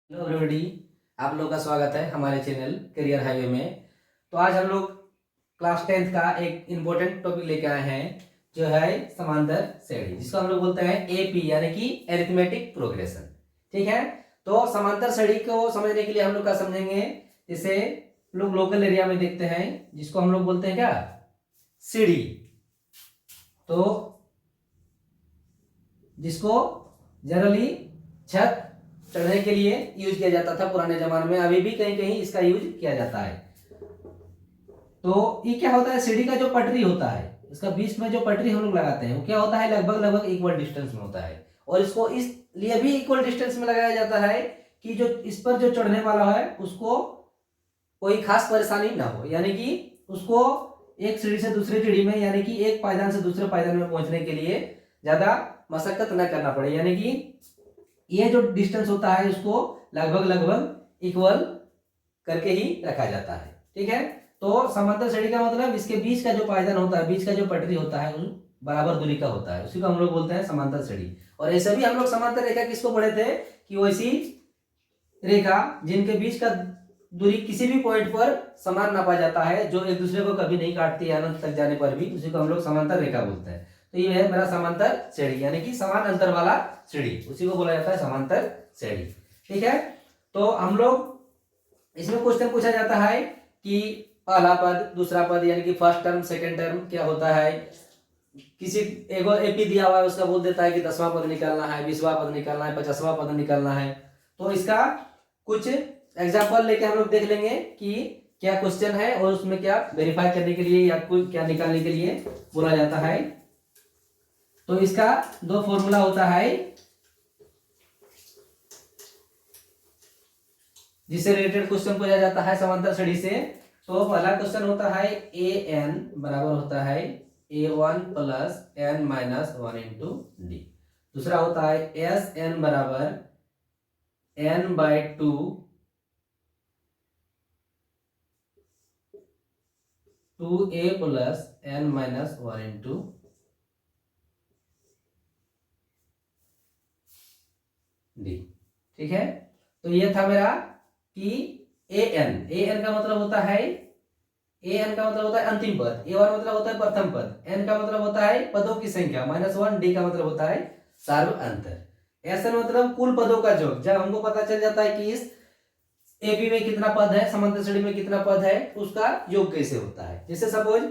Hello everybody, आप लोग का स्वागत है हमारे चैनल करियर हाईवे में। तो आज हम लोग क्लास 10th का एक इम्पोर्टेंट टॉपिक लेके आए हैं जो है समांतर श्रेणी, जिसको हम लोग बोलते हैं एपी यानी कि अरिथमेटिक प्रोग्रेशन। ठीक है, तो समांतर श्रेणी को समझने के लिए हम लोग क्या समझेंगे, जैसे लोग लोकल एरिया में देखते हैं जिसको हम लोग बोलते हैं क्या, सीढ़ी। तो जिसको जनरली छत चढ़ने के लिए यूज किया जाता था पुराने जमाने में, अभी भी कहीं कहीं इसका यूज किया जाता है। तो ये क्या होता है, सीढ़ी का जो पटरी होता है, इसका बीच में जो पटरी हम लोग लगाते हैं वो क्या होता है, लगभग लगभग इक्वल डिस्टेंस में होता है। और इसको इसलिए भी इक्वल डिस्टेंस में लगाया जाता है कि जो इस पर जो चढ़ने वाला है उसको कोई खास परेशानी ना हो, यानी कि उसको एक सीढ़ी से दूसरी सीढ़ी में, यानी कि एक पायदान से दूसरे पायदान में पहुंचने के लिए ज्यादा मशक्कत न करना पड़े, यानी कि ये जो डिस्टेंस होता है उसको लगभग लगभग इक्वल करके ही रखा जाता है। ठीक है, तो समांतर श्रेणी का मतलब इसके बीच का जो पायदान होता है, बीच का जो पटरी होता है, उन बराबर दूरी का होता है, उसी को हम लोग बोलते हैं समांतर श्रेणी। और ऐसे भी हम लोग समांतर रेखा किसको पढ़े थे कि वैसी रेखा जिनके बीच का दूरी किसी भी पॉइंट पर समान नापा जाता है, जो एक दूसरे को कभी नहीं काटती है अनंत तक जाने पर भी, उसी को हम लोग समांतर रेखा बोलते हैं। तो ये है मेरा समांतर श्रेणी, यानी कि समान अंतर वाला श्रेणी, उसी को बोला जाता है समांतर श्रेणी। ठीक है, तो हम लोग इसमें क्वेश्चन पूछा जाता है कि पहला पद दूसरा पद, यानी कि फर्स्ट टर्म सेकंड टर्म क्या होता है। किसी एगो एपी दिया हुआ है, उसका बोल देता है कि 10वां पद निकालना है, 20वां पद निकालना है, 50वां पद निकालना है। तो इसका कुछ एग्जाम्पल लेके हम लोग देख लेंगे कि क्या क्वेश्चन है और उसमें क्या वेरीफाई करने के लिए या कुछ क्या निकालने के लिए बोला जाता है। तो इसका दो फॉर्मूला होता है जिससे रिलेटेड क्वेश्चन पूछा जाता है समांतर श्रेणी से। तो पहला क्वेश्चन होता है ए एन बराबर होता है A1 plus n minus 1 into d. दूसरा होता है एस एन बराबर n/2 2a plus n minus 1 into D. ठीक है, तो ये था मेरा कि ए एन का मतलब होता है, ए एन का मतलब होता है अंतिम पद, A1 मतलब होता है प्रथम पद, एन का मतलब होता है पदों की संख्या -1, डी का मतलब होता है सार्व अंतर। एसएन मतलब कुल पदों का योग। जब हमको पता चल जाता है कि इस एबी में कितना पद है, समांतर श्रेणी में कितना पद है, उसका योग कैसे होता है। जैसे suppose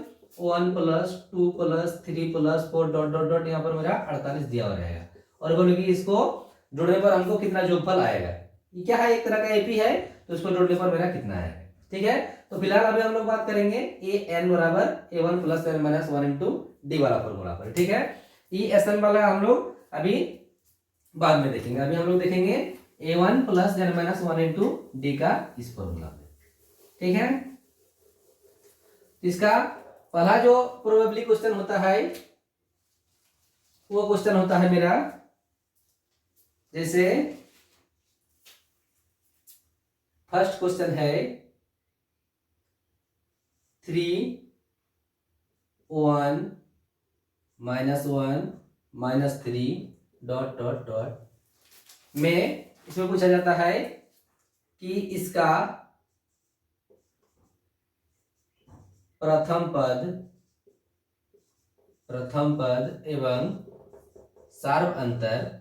1 plus 2 plus 3 plus 4 dot dot dot, यहाँ पर मेरा 48 दिया हुआ रहेगा, और बोलो कि इसको जोड़ने पर हमको कितना योगफल आएगा। ये क्या है, एक तरह का एपी है, तो इसको जोड़ने पर मेरा कितना आएगा। ठीक है, तो फिलहाल अभी हम लोग बात करेंगे ए एन बराबर A1 plus n minus 1 into d वाला फॉर्मूला पर। ठीक है, ई एस एन वाला हम लोग अभी बाद में देखेंगे, अभी हम लोग देखेंगे A1 plus n minus 1 into d का इस फॉर्मूला में। ठीक है, इसका पहला जो प्रोबेबली क्वेश्चन होता है वो क्वेश्चन होता है मेरा, जैसे फर्स्ट क्वेश्चन है 3 1 -1 -3 डॉट डॉट डॉट में इसमें पूछा जाता है कि इसका प्रथम पद एवं सार्व अंतर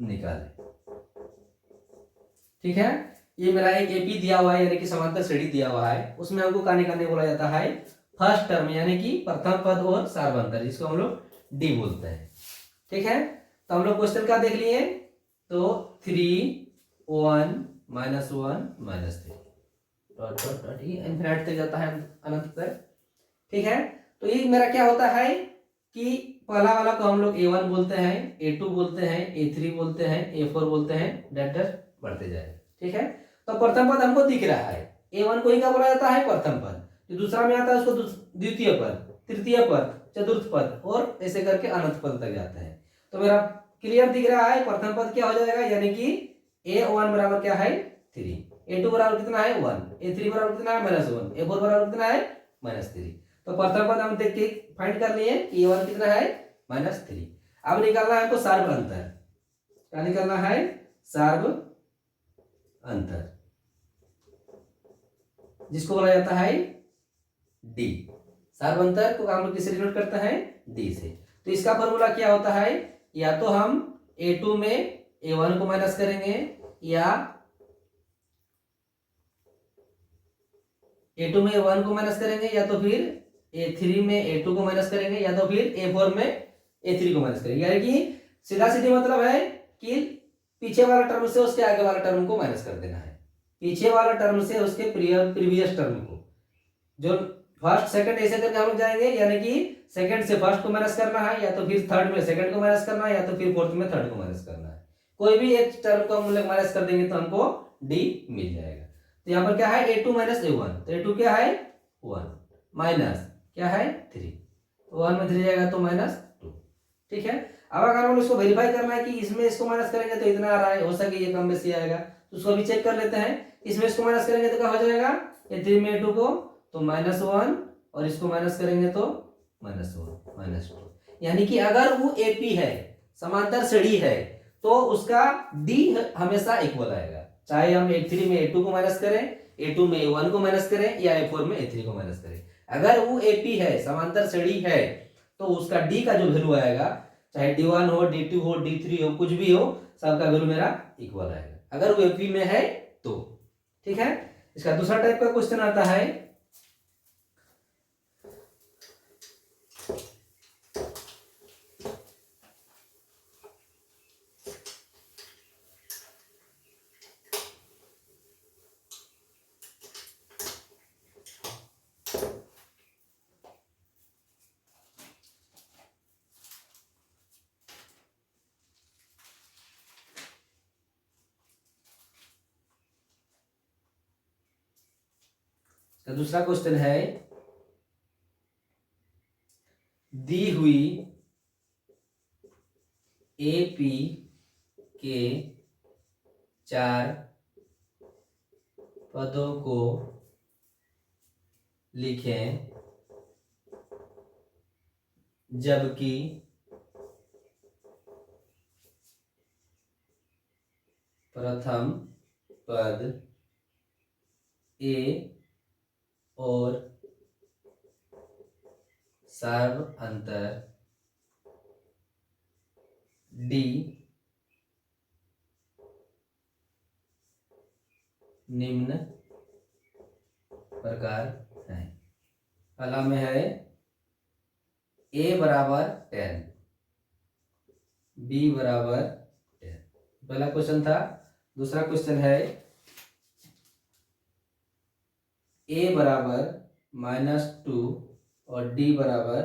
निकाले। ठीक है, ये मेरा एक एपी दिया हुआ है, यानी कि समांतर श्रेणी दिया हुआ है, उसमें हमको क्या निकालने बोला जाता है, फर्स्ट टर्म यानी कि प्रथम पद और सार्व अंतर, जिसको हम लोग डी बोलते हैं। ठीक है, तो हम लोग क्वेश्चन क्या देख लिए, तो 3 1 -1 -3 डॉट डॉट डॉट, ये इनफिनिट तक जाता है, अनंत तक। ठीक है, तो ये मेरा क्या होता है कि पहला वाला को हम लोग A1 बोलते हैं, A2 बोलते हैं, A3 बोलते हैं, A4 बोलते हैं, डैट डैट बढ़ते जाए। ठीक है, तो प्रथम पद हमको दिख रहा है, A1 को ही क्या बोला जाता है, प्रथम पद। जो दूसरा में आता है उसको द्वितीय पद, तृतीय पद, चतुर्थ पद, और ऐसे करके अनंत पद तक जाता है। तो मेरा क्लियर दिख रहा है, प्रथम पद क्या हो जाएगा, यानी कि A1 बराबर क्या है 3, A2 बराबर कितना है 1, A3 बराबर कितना है -1, A4 बराबर कितना है -3। तो प्रथम पद हम देख के फाइंड कर लिए कि A1 कितना है -3। अब निकालना है हमको सार्व अंतर। क्या निकलना है? सार्व अंतर, जिसको बोला जाता है डी। सार्व अंतर को हम लोग किससे डिनोट करते हैं? डी से। तो इसका फॉर्मूला क्या होता है? या तो हम A2 में A1 को माइनस करेंगे, या A2 में A1 को माइनस करेंगे, या तो फिर A3 में A2 को माइनस करेंगे, या तो फिर A4 में A3 को माइनस करेंगे। यानी कि सीधा सीधी मतलब है कि पीछे वाला टर्म से उसके आगे वाला टर्म को माइनस कर देना है, पीछे वाला टर्म से उसके प्रीवियस टर्म को, जो फर्स्ट सेकंड ऐसे करके हम लोग जाएंगे, यानी कि सेकंड से फर्स्ट को माइनस करना है, या तो फिर थर्ड में सेकंड को माइनस करना है, या तो फिर फोर्थ में थर्ड को माइनस करना है। कोई भी एक टर्म को हम लोग माइनस कर देंगे तो हमको डी मिल जाएगा। तो यहाँ पर क्या है? A2 माइनस A1, तो A2 क्या है? 1 माइनस क्या है? 3, तो 1 में 3 जाएगा तो -2। ठीक है। अब अगर हम इसको वेरीफाई करना है कि इसमें इसको माइनस करेंगे तो इतना आ रहा है, हो सके ये कम बेसी आएगा, तो उसको भी चेक कर लेते हैं। इसमें इसको माइनस करेंगे तो क्या हो जाएगा? A3 में A2 को तो -1, और इसको माइनस करेंगे तो -1 -2। यानी कि अगर वो AP है, समांतर श्रेणी है, तो उसका D हमेशा इक्वल आएगा, चाहे हम A3 में A2 को माइनस करें, A2 में A1 को माइनस करें, या A4 में A3 को माइनस करें। अगर वो AP है, समांतर श्रेणी है, तो उसका D का जो वैल्यू आएगा, चाहे D1 हो, D2 हो, D3 हो, कुछ भी हो, सबका वैल्यू मेरा इक्वल आएगा, अगर वो AP में है तो। ठीक है। इसका दूसरा टाइप का क्वेश्चन आता है, तो दूसरा क्वेश्चन है, दी हुई AP के 4 पदों को लिखें, जबकि प्रथम पद A और सार्व अंतर D निम्न प्रकार है। पहला में है A बराबर 10, B बराबर 10, पहला क्वेश्चन था। दूसरा क्वेश्चन है A बराबर -2 और D बराबर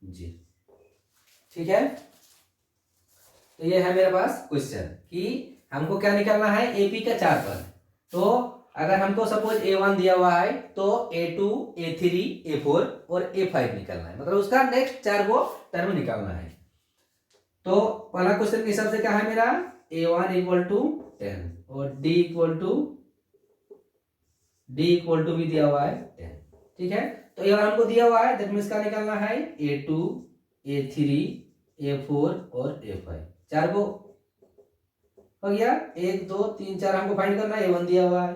0। ठीक है। तो ये है मेरे पास क्वेश्चन कि हमको क्या निकालना है? AP का 4 पद। तो अगर हमको सपोज A1 दिया हुआ है, तो A2, A3, A4 और A5 निकालना है, मतलब उसका नेक्स्ट 4 को टर्म निकालना है। तो पहला क्वेश्चन के हिसाब से क्या है मेरा? A1 = 10 और D इक्वल टू भी दिया हुआ है 10। ठीक है। तो ये हमको दिया हुआ है, दैट मींस का निकालना है A2, A3, A4 और A5, 4 को हो गया। 1 2 3 4 हमको फाइंड करना है, A1 दिया हुआ है।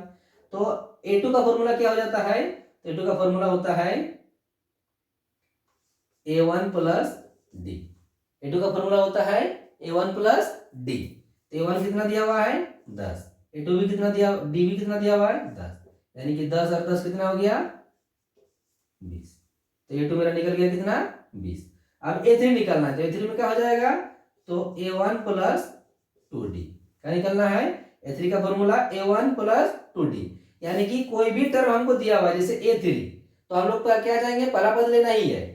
तो A2 का फॉर्मूला क्या हो जाता है? तो A2 का फॉर्मूला होता है A1 + D। A2 का फॉर्मूला होता है A1 + D। तो A1 कितना दिया हुआ है? 10। A2 भी कितना दिया, D भी कितना दिया हुआ है? 10। यानी कि 10 और 10 कितना हो गया? 20। तो A2 मेरा निकल गया कितना? 20। अब A3 निकालना है, तो A3 में क्या हो जाएगा? तो A1 + 2D। क्या निकलना है? A3 का फॉर्मूला A1 + 2D। यानी कि कोई भी टर्म हमको दिया हुआ है, जैसे A3, तो हम लोग क्या जाएंगे? पहला पद लेना ही है।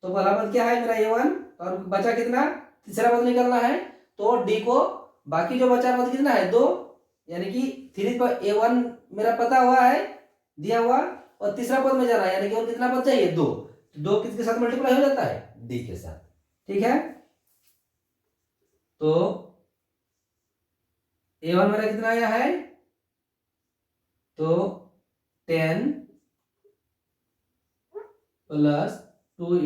तो पहला पद क्या है मेरा? A1, और बचा कितना? तीसरा पद निकलना है। तो D को, बाकी जो बचा पद कितना है? 2, यानी कि 3 पर A1 मेरा पता हुआ है, दिया हुआ, और तीसरा पद में जाना है, यानी कि और कितना पद चाहिए? 2। तो 2 किसके साथ मल्टीप्लाई हो जाता है? D के साथ। ठीक है। तो A1 मेरा कितना आया है? तो 10 + 2 ×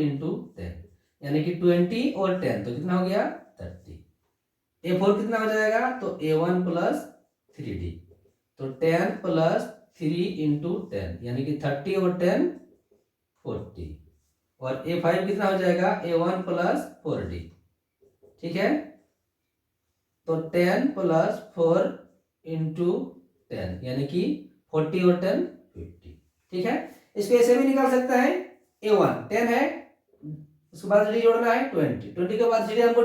10, यानी कि 20 और 10, तो कितना हो गया? 30। A4 कितना हो जाएगा, तो A1 प्लस 3D, तो 10 प्लस 3 इंटू 10 यानी कि 30 और 10 40, और A5 कितना हो जाएगा, A1 प्लस 4D, ठीक है, तो 10 प्लस 4 इंटू 10 यानी कि 40 और 10 50, ठीक है। इसको ऐसे भी निकाल सकता है, A1 10 है, उसके बाद डी जोड़ना है 20 के बाद हमको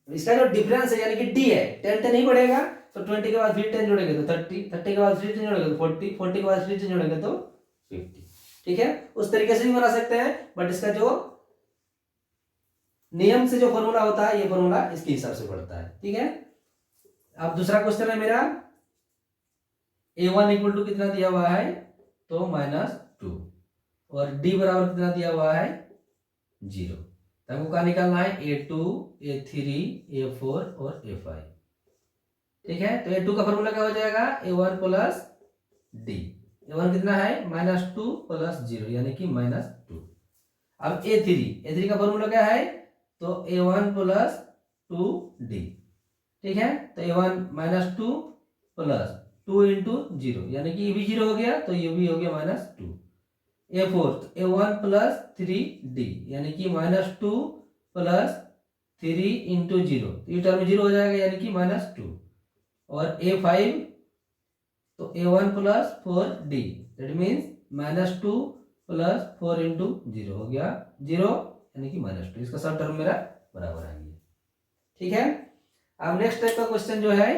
इसका जो डिफरेंस है यानी कि डी है, 10 10 ही बढ़ेगा, तो 20 के बाद फिर 10 जोड़ेंगे तो 30 के बाद फिर 10 जोड़ेंगे तो 40 के बाद फिर 10 जोड़ेंगे तो 50, ठीक है। उस तरीके से भी बना सकते हैं, बट इसका जो नियम से जो फॉर्मूला होता है, ये फॉर्मूला इसके हिसाब से पड़ता है, ठीक है। अब दूसरा क्वेश्चन है मेरा, A1 इक्वल टू कितना दिया हुआ है, तो -2, और D बराबर कितना दिया हुआ है, 0, तो हमको क्या निकालना है, A2 A3 A4 और A5, ठीक है। तो A2 का फॉर्मूला क्या हो जाएगा, A1 प्लस D, A1 कितना है, -2 प्लस 0 यानी कि -2। अब A3 का फॉर्मूला क्या है, तो A1 प्लस 2D, ठीक है, तो A1 -2 प्लस 2 इंटू 0 यानी कि ये भी 0 हो गया, तो ये भी हो गया -2। A4 तो A1 प्लस 3D यानी कि -2 प्लस 3 इंटू 0, ये टर्म 0 हो जाएगा यानी कि -2, और A5 तो A1 plus 4D that means -2 plus 4 into 0 हो गया 0 यानी कि -2, इसका सब टर्म मेरा बराबर आ गया, ठीक है। अब नेक्स्ट टाइप का क्वेश्चन जो है,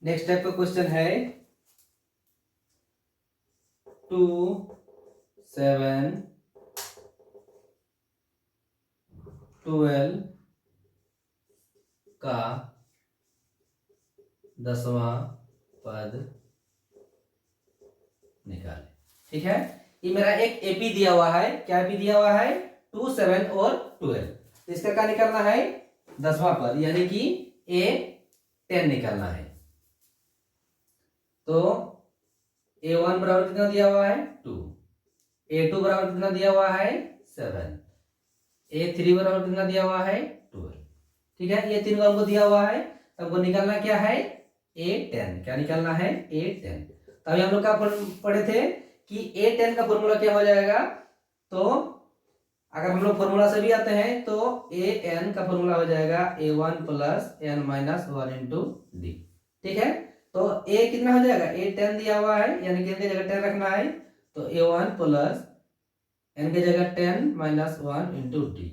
नेक्स्ट टाइप का क्वेश्चन है 2 7 12 का 10वां पद निकाले, ठीक है। ये मेरा एक एपी दिया हुआ है, क्या एपी दिया हुआ है, 2 7 और 12, इसका क्या निकालना है, 10वां पद यानी कि A10 निकालना है। तो A1 बराबर कितना दिया हुआ है, 2, A2 बराबर कितना दिया हुआ है, 7, A3 बराबर कितना दिया हुआ है, 12, ठीक है। ये तीन को हमको दिया हुआ है, तो हमको निकालना क्या है, A10, क्या निकालना है, A10। तो अभी हम लोग क्या पढ़े थे कि A10 का फॉर्मूला क्या हो जाएगा, तो अगर हम लोग फॉर्मूला से भी आते हैं तो AN का फॉर्मूला हो जाएगा A1 plus N minus 1 into D, ठीक है। तो A कितना हो जाएगा, A10 दिया हुआ है यानी कि N की जगह 10 रखना है, तो A1 प्लस N की जगह 10 माइनस 1 इंटू D,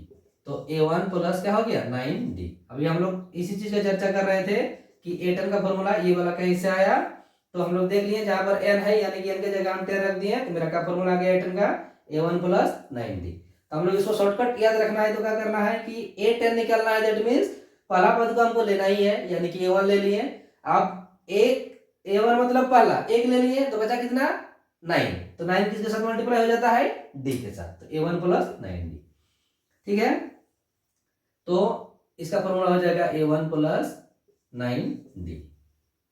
तो A1 प्लस क्या हो गया, 9D। अभी हम लोग इसी चीज का चर्चा कर रहे थे कि A10 का फॉर्मूला ये वाला कैसे आया, तो हम लोग देख लिए जहां पर N है यानी कि N की जगह हम 10 रख दिए, तो मेरा क्या फॉर्मूला आ गया A10 का, A1 प्लस 9D। तो हम लोग इसको शॉर्टकट याद रखना है, तो क्या करना है कि A10 निकालना है, दैट मीन्स पहला पद को हमको लेना ही है यानी कि A1 ले लिए। अब A1 मतलब पहला एक ले लिए, तो बचा कितना, 9, तो 9 किसके साथ मल्टीप्लाई हो जाता है, D के साथ, तो A1 प्लस 9D, ठीक है। तो इसका फॉर्मूला हो जाएगा A1 प्लस 9D,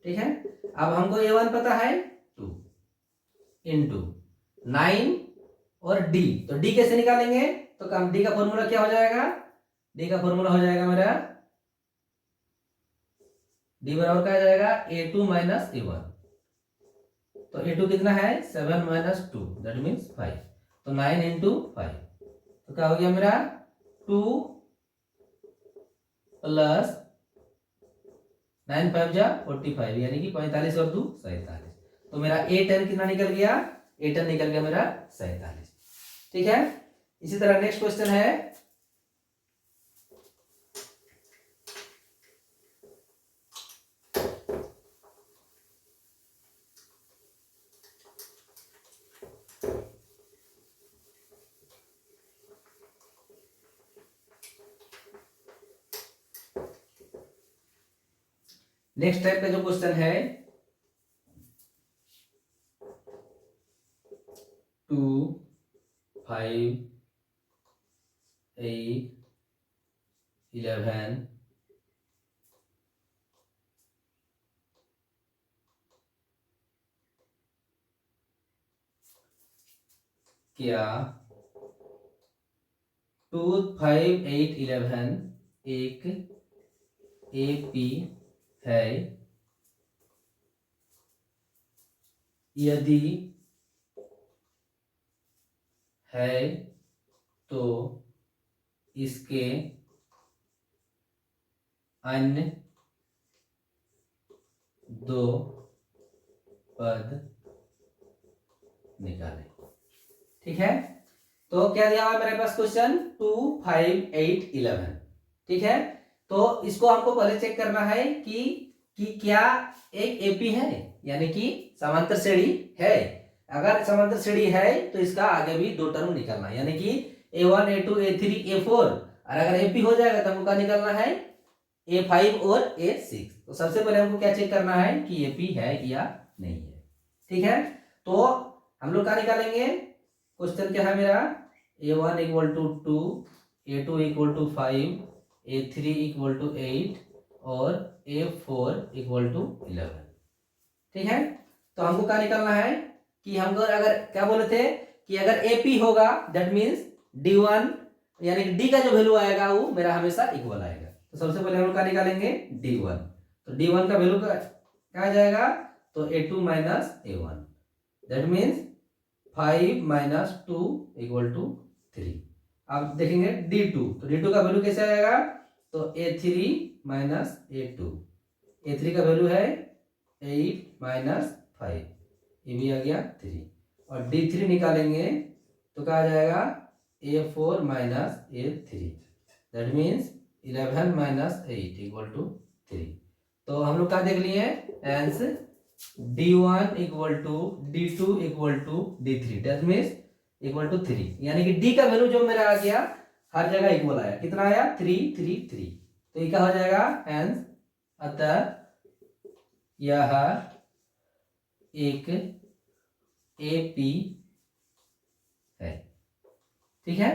ठीक है। अब हमको A1 पता है 2 इंटू 9 और D, तो D कैसे निकालेंगे, तो काम D का फॉर्मूला क्या हो जाएगा, D का फॉर्मूला हो जाएगा मेरा D बराबर क्या हो जाएगा, A2 माइनस A1, तो A2 कितना है, 7 माइनस 2 दैट मीन्स 5, तो 9 इंटू 5, तो क्या हो गया मेरा 2 प्लस 9 5 जा 45 यानी कि 45 और 2 47। तो मेरा A10 कितना निकल गया? A10 निकल गया मेरा 47। ठीक है। इसी तरह नेक्स्ट क्वेश्चन है नेक्स्ट टाइप का जो क्वेश्चन है 2 5 8 11 क्या 2 5 8 11 एक एपी है यदि है तो इसके अन्य दो पद निकालें। ठीक है। तो क्या दिया हुआ मेरे पास क्वेश्चन 2 5 8 11। ठीक है। तो इसको हमको पहले चेक करना है कि क्या एक एपी है यानी कि समांतर श्रेणी है। अगर समांतर श्रेणी है तो इसका आगे भी दो टर्म निकालना है यानी कि A1 A2 A3 A4। और अगर एपी हो जाएगा तो हमको क्या निकालना है? A5 और A6। तो सबसे पहले हमको क्या चेक करना है कि एपी है या नहीं है। ठीक है। तो हम लोग क्या निकालेंगे? क्वेश्चन क्या है मेरा? A1 equal to 2, A2 equal to 5, A3 equal to 8 और A4 इक्वल टू 11। ठीक है। तो हमको क्या निकालना है कि हमको अगर क्या बोले थे कि अगर AP होगा दैट मीन्स D1 यानी कि D का जो वैल्यू आएगा वो मेरा हमेशा इक्वल आएगा। तो सबसे पहले हम लोग क्या निकालेंगे? D1। तो D1 का वैल्यू क्या आ जाएगा? तो A2 minus A1 that means 5 minus 2 equal to 3। अब देखेंगे D2। तो D2 का वैल्यू कैसे आएगा? तो A3 माइनस A2। A3 का वैल्यू है 8 माइनस 5, ये भी आ गया 3। और D3 निकालेंगे तो क्या आ जाएगा? A4 minus A3 that means 11 minus 8 equal to 3। तो हम लोग क्या देख लिए? Answer D1 equal to D2 equal to D3 that means equal to 3 यानी कि D का वैल्यू जो मेरा आ गया हर जगह इक्वल आया। कितना आया? 3 3 3। तो ये क्या हो जाएगा? आंसर अतः यह एक एपी है। ठीक है।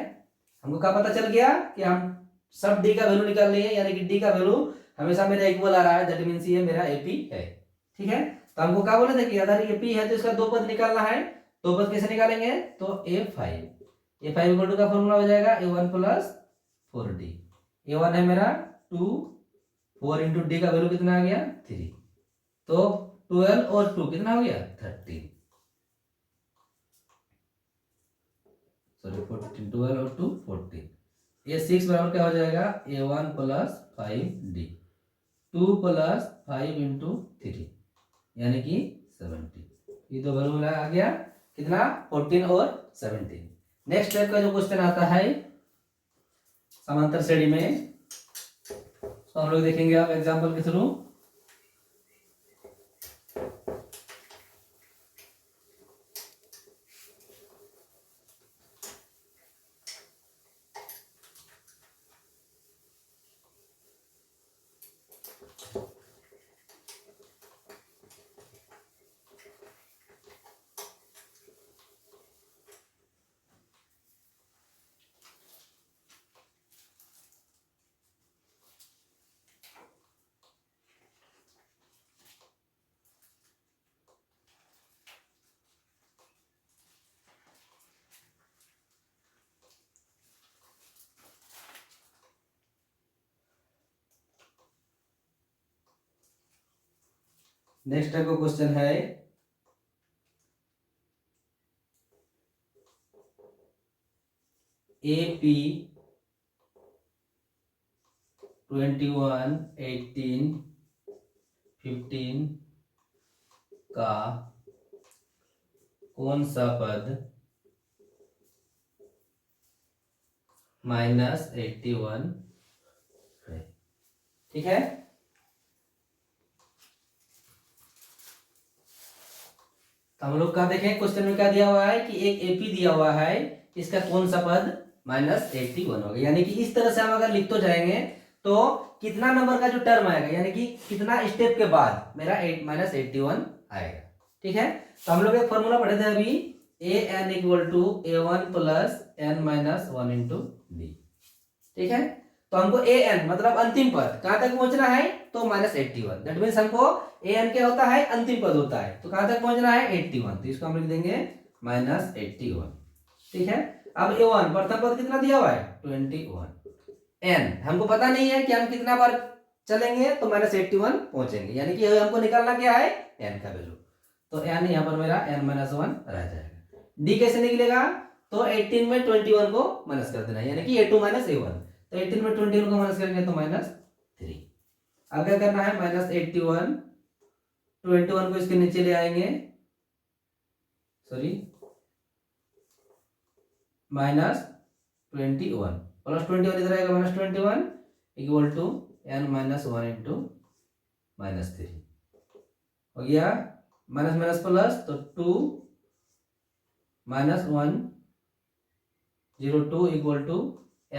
हमको क्या पता चल गया कि हम सब डी का वैल्यू निकाल लिए यानी कि डी का वैल्यू हमेशा मेरा इक्वल आ रहा है दैट मींस ये मेरा एपी है। ठीक है। तो हमको क्या बोले थे कि अगर एपी है तो इसका दो पद निकालना है। दो पद कैसे निकालेंगे? तो A5 इक्वल टू का फॉर्मूला हो जाएगा A1 प्लस 4D। A1 है मेरा 2, 4 इंटू डी का वैल्यू कितना आ गया? 3। तो 12 और 2 कितना हो गया? 13। सॉरी 14, 12 और 2 14। ये 6 बराबर क्या हो जाएगा? A1 plus 5D। 2 plus 5 into 3 यानी कि 70। ये दो वैल्यू आ गया कितना? 14 और 17। नेक्स्ट टाइप का जो क्वेश्चन आता है समांतर श्रेणी में, तो हम लोग देखेंगे आप एग्जांपल के थ्रू। नेक्स्ट टाइप का क्वेश्चन है AP 21, 18, 15 का कौन सा पद -81 है। ठीक है, तो हम लोग का देखें क्वेश्चन में क्या दिया हुआ है कि एक एपी दिया हुआ है, इसका कौन सा पद -81 होगा। यानी कि इस तरह से हम अगर लिख तो जाएंगे तो कितना नंबर का जो टर्म आएगा, यानी कि कितना स्टेप के बाद मेरा -81 आएगा। ठीक है, तो हम लोग एक फॉर्मूला पढ़े थे अभी, A N equal to A1 plus n minus 1 into D. ठीक है, तो हमको ए एन मतलब अंतिम पद कहां तक पहुंचना है, तो -81। दैट मीन्स हमको ए एन क्या होता है, अंतिम पद होता है, तो कहां तक पहुंचना है 81, तो इसको हम लिख देंगे -81। ठीक है, अब A1 प्रथम पद कितना दिया हुआ है 21, एन हमको पता नहीं है कि हम कितना बार चलेंगे तो -81 पहुंचेंगे, यानी कि हमको निकालना क्या है एन का वैल्यू, तो एन यहाँ पर मेरा n-1 रह जाएगा। डी कैसे निकलेगा, तो 18 में 21 को माइनस कर देना, यानी कि A2 - A1, तो 18 में 21 को माइनस करेंगे तो -3। अब क्या करना है, -81, 21 को इसके नीचे ले आएंगे, सॉरी -21 प्लस 21 इधर आएगा -21 इक्वल टू n-1 इंटू -3 हो गया, माइनस माइनस प्लस, तो 2 -1 02 इक्वल टू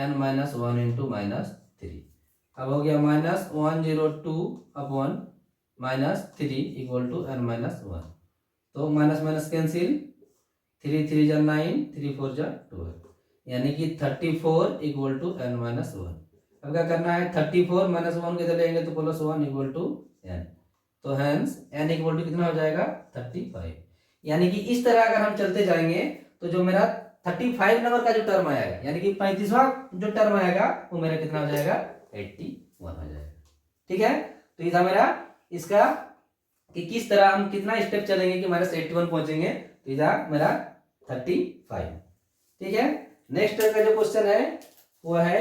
n-1 इंटू -3। अब हो गया -102 अपॉन -3 इक्वल टू n-1, तो माइनस माइनस कैंसिल, 3 3 जा 9, 3 4 जा 12, यानी कि 34 इक्वल टू n-1। अब क्या करना है, 34 -1 के इधर लेंगे तो +1 इक्वल टू n, तो हेंस n इक्वल टू कितना हो जाएगा 35। यानी कि इस तरह अगर हम चलते जाएंगे तो जो मेरा 35 नंबर का जो टर्म आएगा, यानी कि 35वां जो टर्म आएगा वो मेरा कितना हो जाएगा 81 हो जाएगा। ठीक है, तो ये था मेरा इसका कि किस तरह हम कितना स्टेप चलेंगे कि -81 पहुंचेंगे, तो ये था मेरा 35। ठीक है, नेक्स्ट का जो क्वेश्चन है वो है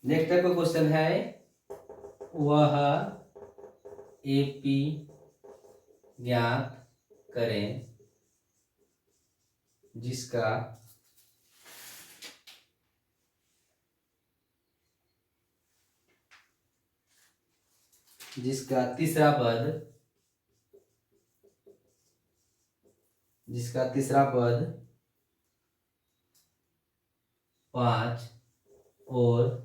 नेक्स्ट टाइप का क्वेश्चन है, वह एपी ज्ञात करें जिसका तीसरा पद 5 और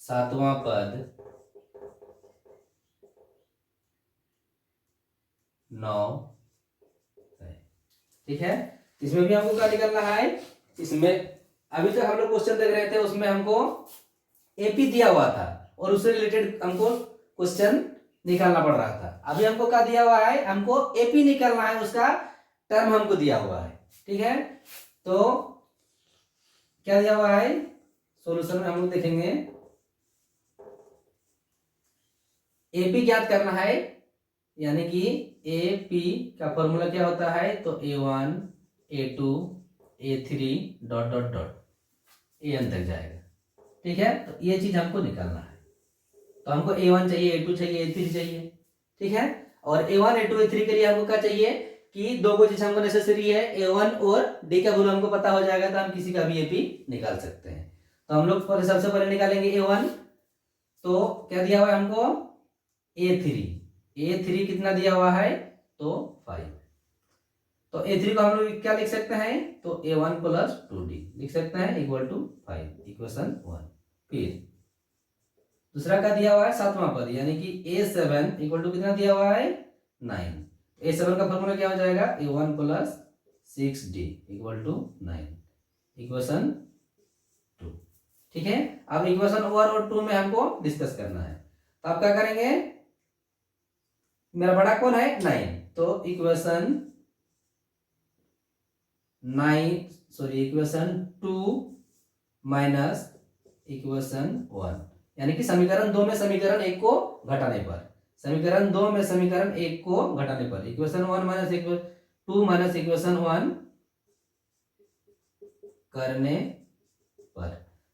7वां पद 9 है। ठीक है, इसमें भी हमको क्या निकालना है, इसमें अभी तक हम लोग क्वेश्चन देख रहे थे उसमें हमको एपी दिया हुआ था और उससे रिलेटेड हमको क्वेश्चन निकालना पड़ रहा था। अभी हमको क्या दिया हुआ है, हमको एपी निकालना है, उसका टर्म हमको दिया हुआ है। ठीक है, तो क्या दिया हुआ है, सॉल्यूशन में हम लोग देखेंगे, एपी ज्ञात करना है, यानी कि एपी का फॉर्मूला क्या होता है, तो A1 A2 A3 dot dot dot N तक जाएगा। ठीक है, तो ये चीज हमको निकालना है, तो हमको A1 चाहिए, A2 चाहिए, A3 चाहिए। ठीक है, और A1 A2 A3 के लिए हमको क्या चाहिए कि दो को चीज हमको नेसेसरी है, A1 और D का वैल्यू हमको पता हो जाएगा तो हम किसी का भी एपी निकाल सकते हैं। तो हम लोग सबसे पहले निकालेंगे A1, तो क्या दिया हुआ है हमको A3 कितना दिया हुआ है, तो 5, तो A3 को हम लोग क्या लिख सकते हैं, तो A1 प्लस 2D लिख सकते हैं इक्वल टू 5, इक्वेशन 1। फिर दूसरा का दिया हुआ है 7वां पद, यानी कि A7 इक्वल टू कितना दिया हुआ है 9, A7 का फॉर्मूला क्या हो जाएगा, A1 plus 6d equal to 9, equation 2। ठीक है, अब इक्वेशन 1 और 2 में हमको डिस्कस करना है, तो आप क्या करेंगे, मेरा बड़ा कौन है 9, तो इक्वेशन 2 माइनस इक्वेशन 1, यानी कि समीकरण 2 में समीकरण 1 को घटाने पर, समीकरण 2 में समीकरण 1 को घटाने पर इक्वेशन 1 माइनस 2 माइनस इक्वेशन 1 करने पर,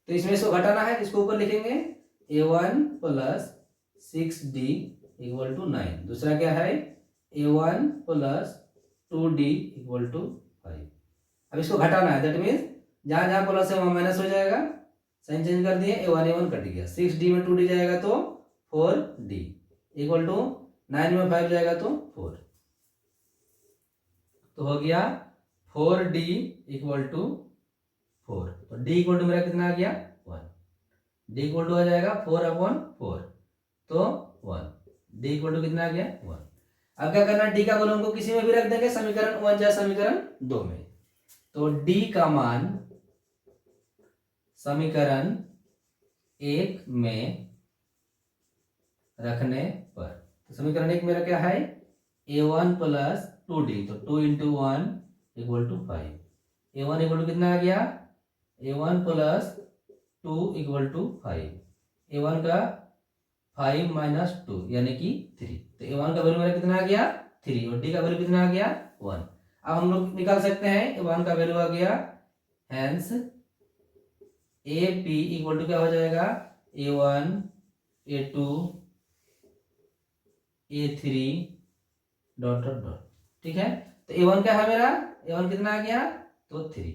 तो इसमें इसको घटाना है, इसको ऊपर लिखेंगे a1 plus 6d equal to 9, दूसरा क्या है a1 plus 2d equal to 5। अब इसको घटाना है, दैट मीन्स जहां जहां प्लस है वहां माइनस हो जाएगा, साइन चेंज कर दिए, a1 कट गया, 6d में 2d जाएगा तो 4d इक्वल टू 9 में 5 जाएगा तो 4, तो हो गया 4d इक्वल टू 4, तो d इक्वल टू मेरा कितना आ गया 1, d इक्वल टू आ जाएगा 4/4, तो 1, d इक्वल टू कितना आ गया 1। अब क्या करना है, d का वैल्यू हमको किसी में भी रख देंगे, समीकरण 1 या समीकरण 2 में, तो d का मान समीकरण 1 में रखने पर, तो समीकरण 1 मेरा क्या है a1 प्लस 2d, तो 2 into 1 equal to 5, a1 equal to कितना आ गया a1 plus 2 equal to 5, a1 का 5 माइनस 2 यानी कि 3, तो a1 का वैल्यू मेरा कितना आ गया 3 और d का वैल्यू कितना आ गया 1। अब हम लोग निकाल सकते हैं, a1 का वैल्यू आ गया, हेंस AP इक्वल टू क्या हो जाएगा a1 a2 a3 dot dot dot. ठीक है, तो a1 क्या है मेरा, a1 कितना आ गया तो 3,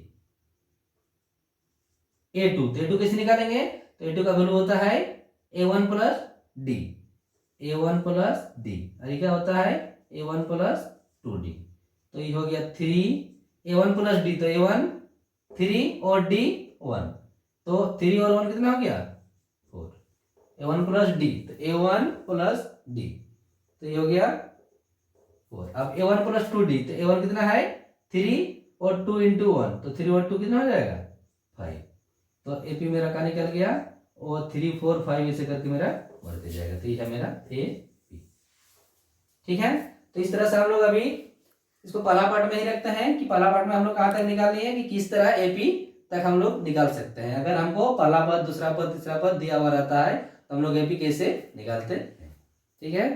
a2, तो a2 कैसे निकालेंगे, तो a2 का वैल्यू होता है a1 plus d, a1 plus d, और ये क्या होता है a1 प्लस 2d, तो ये हो गया 3 a1 प्लस d, तो a1 3 और d 1, तो 3 और 1 कितना हो गया 4, a1 प्लस d, तो a1 प्लस d, तो ये हो गया 4। अब a1 प्लस 2d, तो a1 कितना है 3 और 2 इंटू 1, तो 3 और 2 कितना हो जाएगा 5, तो AP मेरा का निकल गया, और 3 4 5 ऐसे करके मेरा बढ़ते जाएगा, तो ये है मेरा AP। ठीक है, तो इस तरह से हम लोग अभी इसको पहला पार्ट में ही रखते हैं कि पहला पार्ट में हम लोग कहाँ तक निकालनी है कि किस तरह AP तक हम लोग निकाल सकते हैं। अगर हमको पहला पद, दूसरा पद, तीसरा पद दिया हुआ रहता है तो हम लोग AP कैसे निकालते हैं। ठीक है।